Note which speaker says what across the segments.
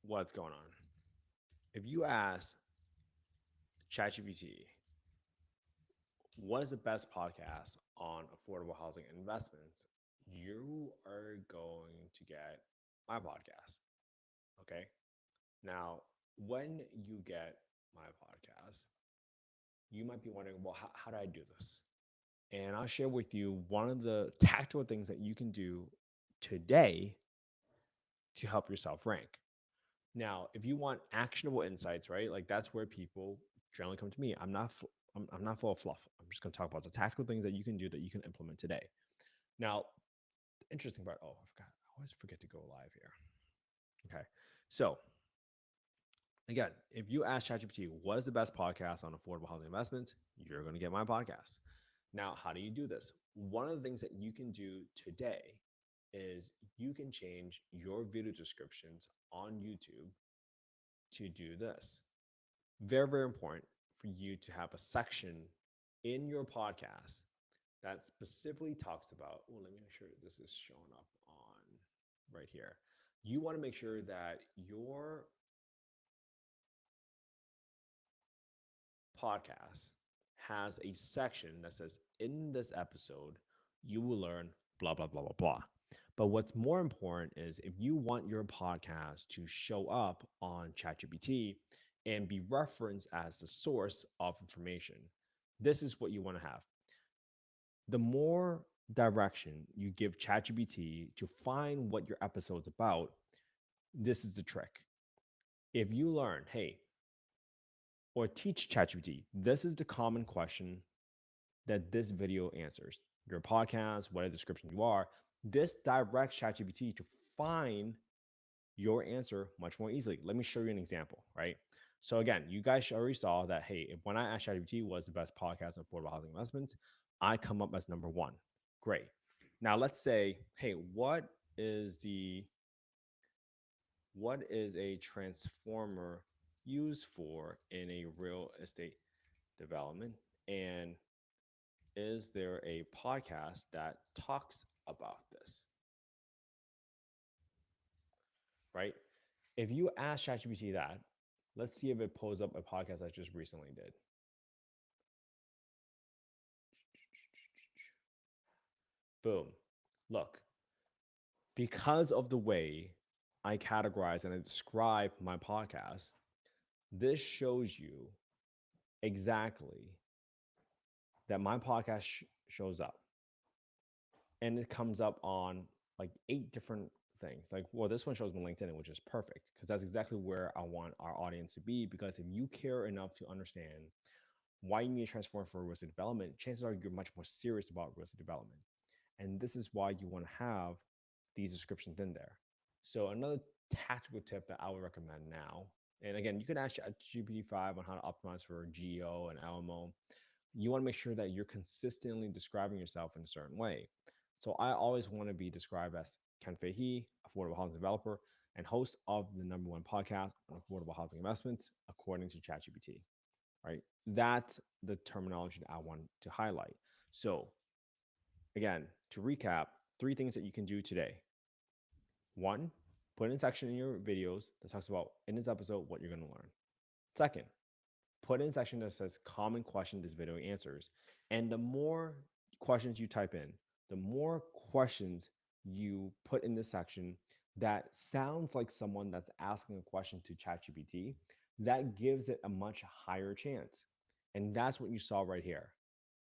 Speaker 1: what's going on. If you ask ChatGPT, what is the best podcast on affordable housing investments, you are going to get my podcast. Okay. Now, when you get my podcast, you might be wondering, well, how do I do this? And I'll share with you one of the tactical things that you can do today to help yourself rank. Now, if you want actionable insights, right? Like that's where people generally come to me. I'm not full of fluff. I'm just going to talk about the tactical things that you can do that you can implement today. Now, the interesting part. Oh, I forgot. I always forget to go live here. Okay. So again, if you ask ChatGPT what is the best podcast on affordable housing investments, you're going to get my podcast. Now, how do you do this? One of the things that you can do today is you can change your video descriptions on YouTube to do this. Very, very important for you to have a section in your podcast that specifically talks about, well, let me make sure this is showing up on right here. You want to make sure that your podcast has a section that says, in this episode, you will learn blah, blah, blah, blah, blah. But what's more important is if you want your podcast to show up on ChatGPT and be referenced as the source of information, this is what you want to have. The more direction you give ChatGPT to find what your episode's about, this is the trick. If you learn, hey, or teach ChatGPT, this is the common question that this video answers. Your podcast, whatever description you are, this directs ChatGPT to find your answer much more easily. Let me show you an example, right? So again, you guys already saw that, hey, if when I asked ChatGPT what's the best podcast on affordable housing investments, I come up as number one. Great. Now let's say, hey, what is a transformer used for in a real estate development? And is there a podcast that talks about this? Right? If you ask ChatGPT that, let's see if it pulls up a podcast I just recently did. Boom. Look, because of the way I categorize and I describe my podcast, this shows you exactly that my podcast shows up. And it comes up on like 8 different things. Like, well, this one shows me LinkedIn, which is perfect because that's exactly where I want our audience to be. Because if you care enough to understand why you need to transform for real estate development, chances are you're much more serious about real estate development. And this is why you want to have these descriptions in there. So another tactical tip that I would recommend now, and again, you can ask GPT-5 on how to optimize for GEO and LMO. You want to make sure that you're consistently describing yourself in a certain way. So I always want to be described as Kent Fai He, affordable housing developer, and host of the number one podcast on affordable housing investments, according to ChatGPT. Right? That's the terminology that I want to highlight. So again, to recap, 3 things that you can do today. One, put in a section in your videos that talks about in this episode what you're going to learn. Second, put in a section that says common question this video answers. And the more questions you type in, the more questions you put in this section that sounds like someone that's asking a question to ChatGPT, that gives it a much higher chance. And that's what you saw right here,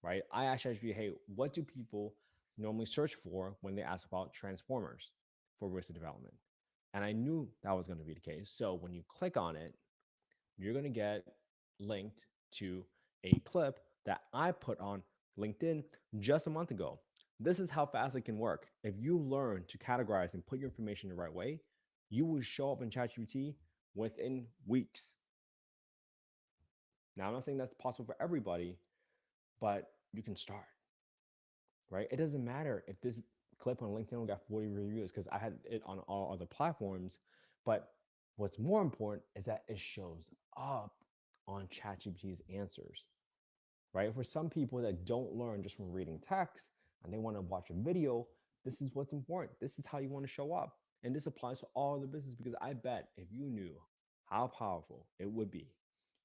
Speaker 1: right? I asked ChatGPT, hey, what do people normally search for when they ask about transformers for real estate development? And I knew that was going to be the case. So when you click on it, you're going to get linked to a clip that I put on LinkedIn just a month ago. This is how fast it can work. If you learn to categorize and put your information the right way, you will show up in ChatGPT within weeks. Now, I'm not saying that's possible for everybody, but you can start, right? It doesn't matter if this clip on LinkedIn got 40 reviews because I had it on all other platforms. But what's more important is that it shows up on ChatGPT's answers, right? For some people that don't learn just from reading text and they want to watch a video, this is what's important. This is how you want to show up. And this applies to all the business because I bet if you knew how powerful it would be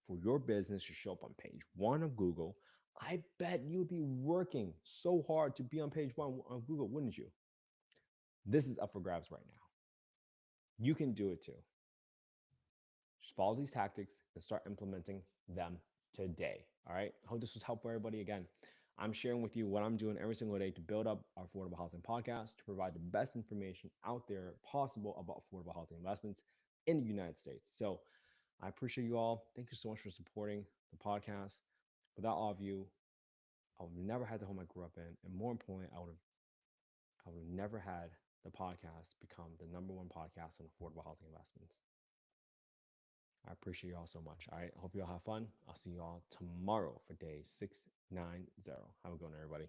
Speaker 1: for your business to show up on page one of Google, I bet you'd be working so hard to be on page one of Google, wouldn't you? This is up for grabs right now. You can do it too. Just follow these tactics and start implementing them today. All right. I hope this was helpful for everybody. Again, I'm sharing with you what I'm doing every single day to build up our affordable housing podcast, to provide the best information out there possible about affordable housing investments in the United States. So I appreciate you all. Thank you so much for supporting the podcast. Without all of you, I would have never had the home I grew up in. And more importantly, I would have never had the podcast become the number one podcast on affordable housing investments. I appreciate you all so much. All right. I hope you all have fun. I'll see you all tomorrow for day 690. Have a good one, everybody.